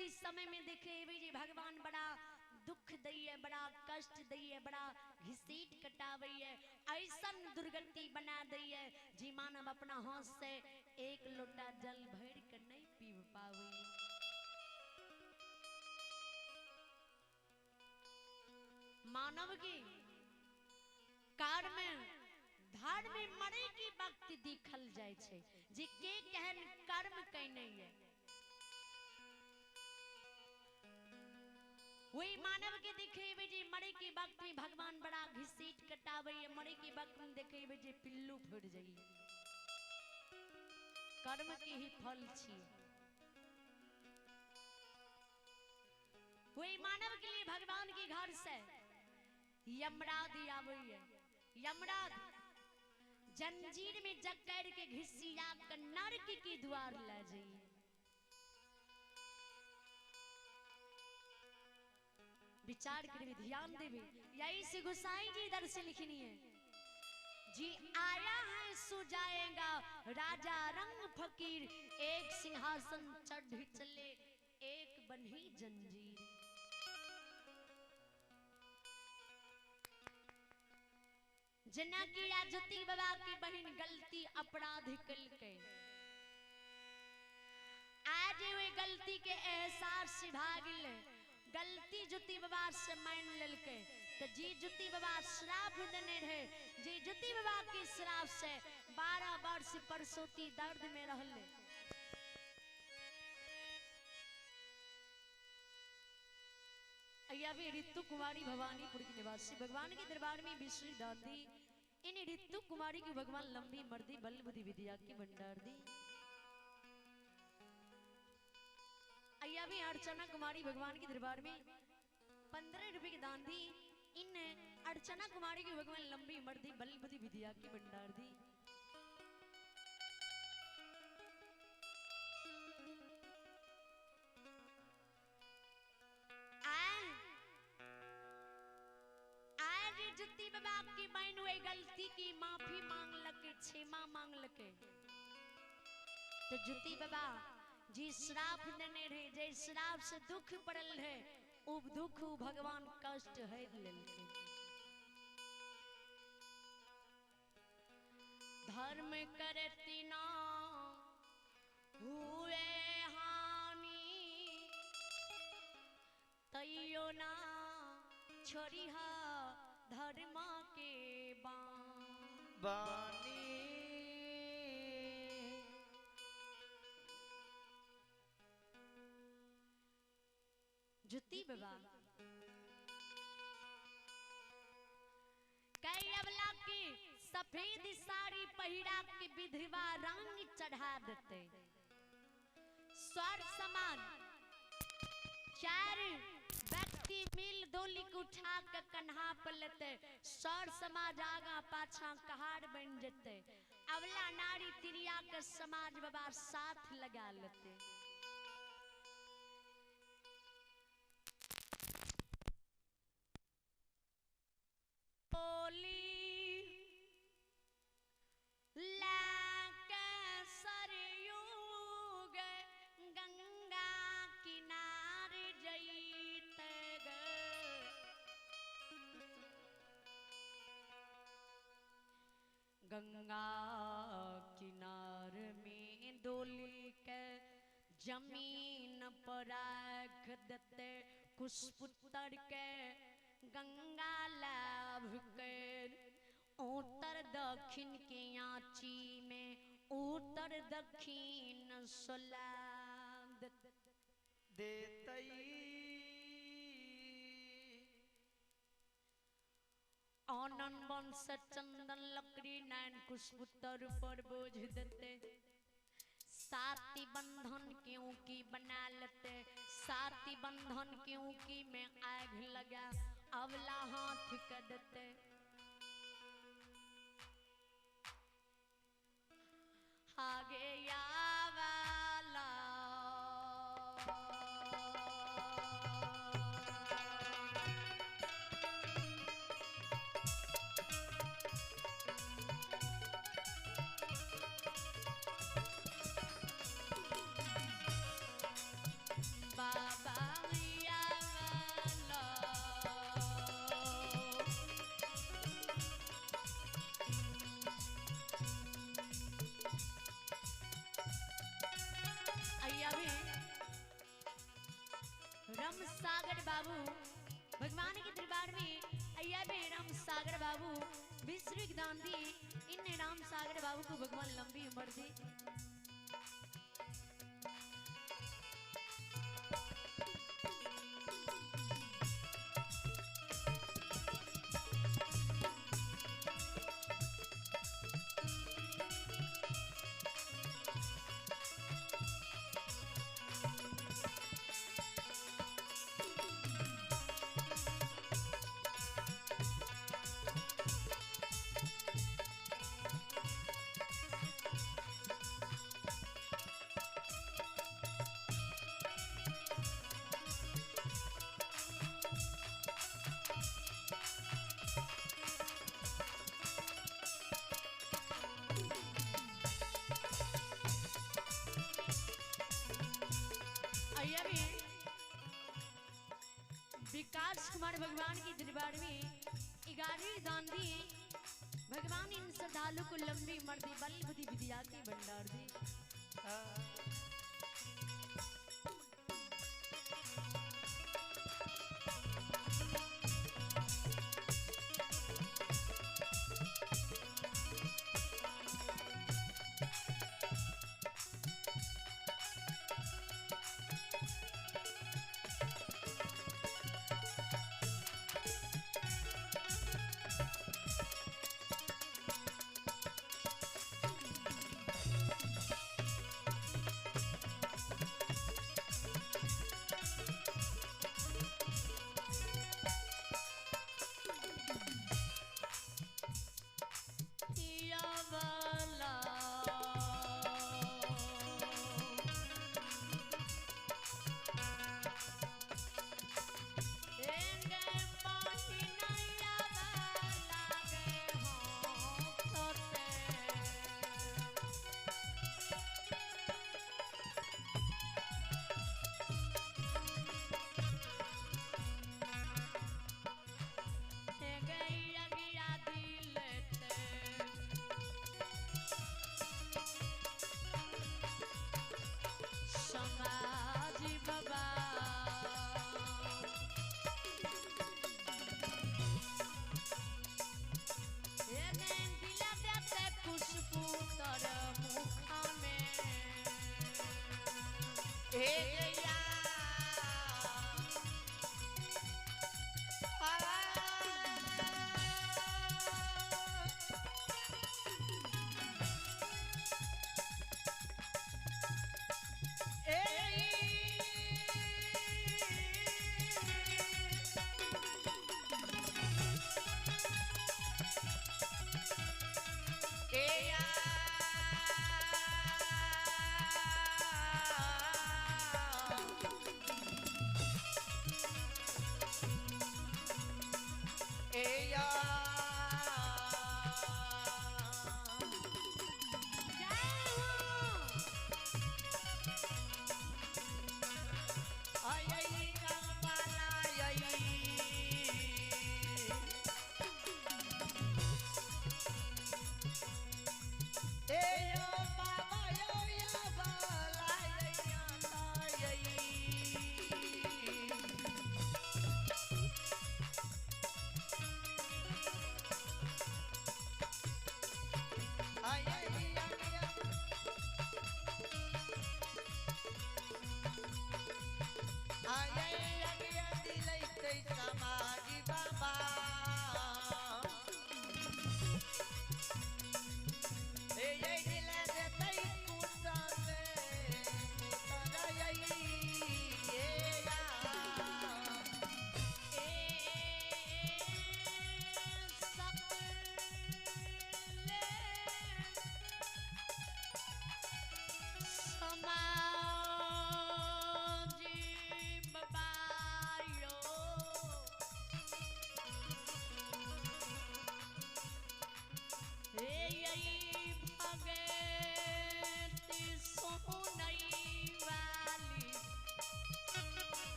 दुर्गति समय में देखे जी भगवान बड़ा दुख दैये, बड़ा कष्ट दैये, बड़ा घिसीट कटावैये, ऐसा दुर्गति बना दैये जी मानव अपना हाथ से एक लोटा जल भर कर नहीं पी पावे। मानव की कार में धार में मरे की वक्त दिखल जाए छे जी के कहन कर्म कइने है। वही मानव के देखे जी मरे की वक्त में भगवान बड़ा घिसीट कटावे, मरे की वक्त में देखे जी पिल्लू फूट जाइए, कर्म के ही फल छी। वही मानव के लिए भगवान के घर से यमराज आवे, यमराज जंजीर में जकड़ के घिसिया कर नरक की द्वार ले जाइए। विचार करें, ध्यान देवे, यही से गोसाई जी इधर से लिखनी है जी आया है सो जाएगा राजा रंग फकीर, एक सिंहासन चढ़ चले एक बन्ही जंजीर। जना किया ज्योति बाबा की बहन गलती अपराध कल के, आज वे गलती के एहसास से भागिल, गलती ज्योति बाबा से मान ललके तो जी ज्योति बाबा श्राप देने रहे, जी ज्योति बाबा के श्राप से 12 वर्ष परसोती दर्द में रहले। अभी ऋतु कुमारी भवानीपुर की निवासी भगवान के दरबार में विश्री दादी, इन ऋतु कुमारी की भगवान लंबी मर्दी बल बुद्धि विद्या की भंडार दी। अभी अर्चना कुमारी भगवान के दरबार में 15 रुपए की दान दी, इन अर्चना कुमारी की भगवान लंबी मर्दी बल बुद्धि विद्या की भंडार दी। ज्योति बाबा की बहन हुए गलती की माफी मांग लके, क्षमा मांग लके तो ज्योति बाबा जी श्राप देने रहे, जे श्राप से दुख पड़ल है उब दुख भगवान कष्ट है लेलके। धर्म करती ना हुए हानि, तैयो ना छोड़िहा धर्म के बानी। ज्योति बाबा कई अबला की सफेद साड़ी पहिरा के विधवा रंग चढ़ा देते, स्वर समान 4 व्यक्ति मिल डोली को उठा कर कन्हा पर लेते, सर समाज आगा पाछा कहार बन जेते, अबला नारी तिरिया के समाज बाबा साथ लगा लेते। गंगा किनारे जईते गंगा किनार में डोली के जमीन पर रख देते, कुशपुत्र के गंगा लाभ कर उत्तर दक्षिण के आँची में उत्तर दक्षिण सलाह देते। आनंद वंश चंदन लकड़ी नैन कुशपुत्र पर बोझ देते, साथी बंधन क्यों की बना लेते, साथी बंधन क्यों की में आग लगा अवला हाथ कर देते। आगे यावाला बाबा बाबू भगवान के दरबार में अय्या बे राम सागर बाबू विश्व गांधी इन राम सागर बाबू को भगवान लंबी उम्र दे। विकास कुमार भगवान के दरबार में 11वीं गांधी भगवान इन श्रद्धालु को लंबी उम्र दे, बल बुद्धि विद्या के भंडार दे।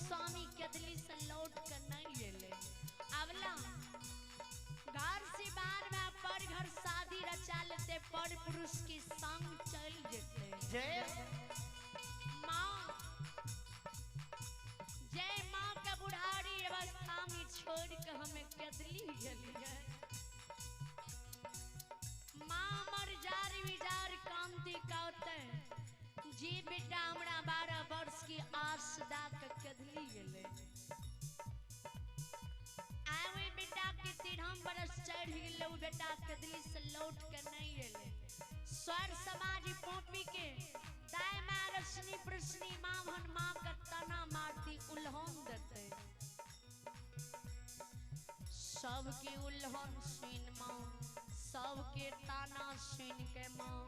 स्वामी कदली से लौट कर नहीं गेले। अगला घर से बाहर में पर घर शादी रचा लेते, पर पुरुष के संग चल जेते। जय माँ जय माँ का बुढ़ारी अवस्था में छोड़ के हमें कदली गली है। माँ मर जार विजार कांति कहते जी बेटा हमरा 12 वर्ष की आस दाक कदली गेले। आवे बेटा के 13 बरस चढ़ गेले, बेटा कदली से लौट के नहीं गेले। स्वर समाज पोपी के दाय माँ रश्मि प्रश्नि माँ भन माँ का तना मारती उल्हन देते। सबके उल्हन सुन माँ, सबके ताना सुन के माँ